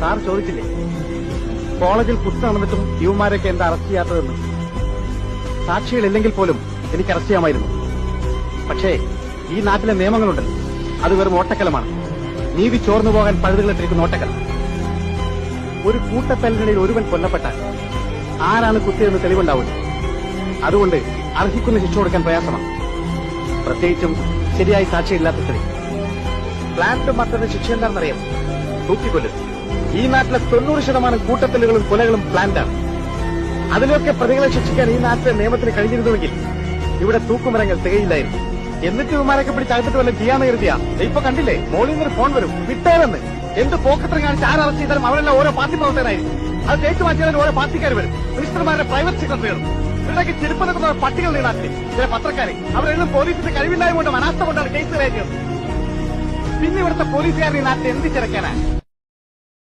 Sir ചോദിച്ചില്ലേ കോളേജിൽ കുത്ത് നടന്നിട്ടും യുവമാരൊക്കെ എന്താ അറസ്റ്റ് ചെയ്യാത്തതെന്ന്? സാക്ഷികളില്ലെങ്കിൽ പോലും എനിക്ക് അറസ്റ്റ് ചെയ്യാമായിരുന്നു. പക്ഷേ ഈ നാട്ടിലെ നിയമങ്ങളുണ്ടല്ലോ, അത് വെറും ഓട്ടക്കലമാണ്. നീതി ചോർന്നു പോകാൻ പഴുതുകളിട്ടിരിക്കുന്ന ഓട്ടക്കലം. ഒരു കൂട്ടത്തല്ലിനിടയിൽ ഒരുവൻ കൊല്ലപ്പെട്ടാൽ ആരാണ് കുത്തിയെന്ന് തെളിവുണ്ടാവില്ല. അതുകൊണ്ട് അർഹിക്കുന്ന ശിക്ഷ കൊടുക്കാൻ പ്രയാസമാണ്, പ്രത്യേകിച്ചും ശരിയായി സാക്ഷിയില്ലാത്ത സ്ഥിതി. പ്ലാന്റ് മറ്റൊരു ശിക്ഷ എന്താണെന്നറിയാം? തൂക്കിക്കൊല്ലും. ഈ നാട്ടിലെ 90% കൂട്ടത്തല്ലുകളും കൊലകളും പ്ലാന്റാണ്. അതിലൊക്കെ പ്രതികളെ ശിക്ഷിക്കാൻ ഈ നാട്ടിലെ നിയമത്തിന് കഴിഞ്ഞിരുന്നുവെങ്കിൽ ഇവിടെ തൂക്കുമരങ്ങൾ തികയില്ലായിരുന്നു. എന്നിട്ട് ഇവന്മാരൊക്കെ പിടിച്ചകത്തിട്ട് വല്ല ചെയ്യാന്ന് കരുതിയാ ഇപ്പൊ കണ്ടില്ലേ, മോളിൽ നിന്നൊരു ഫോൺ വരും, വിട്ടേലെന്ന്. എന്ത് പോക്കത്രം കാണിച്ച് ആര് അറസ്റ്റ് ചെയ്താലും അവരെല്ലാം ഓരോ പാർട്ടി പ്രവർത്തകരായിരിക്കും. അത് തേച്ചു മാറ്റിയാലും ഓരോ പാർട്ടിക്കാർ വരും, മിനിസ്റ്റർമാരുടെ പ്രൈവറ്റ് സെക്രട്ടറികളും. ഇവരുടെയൊക്കെ ചെരുപ്പ് നിൽക്കുന്ന പട്ടികൾ ഈ നാട്ടിൽ ചില പത്രക്കാരെ അവരെല്ലാം പോലീസിന്റെ കഴിവില്ലായ്മ കൊണ്ടും അനാസ്ഥ കൊണ്ടാണ് കേസ് കയറ്റിയത്. പിന്നെ ഇവിടുത്തെ പോലീസുകാരൻ ഈ നാട്ടിൽ എന്ത് ചിരക്കാനാണ്?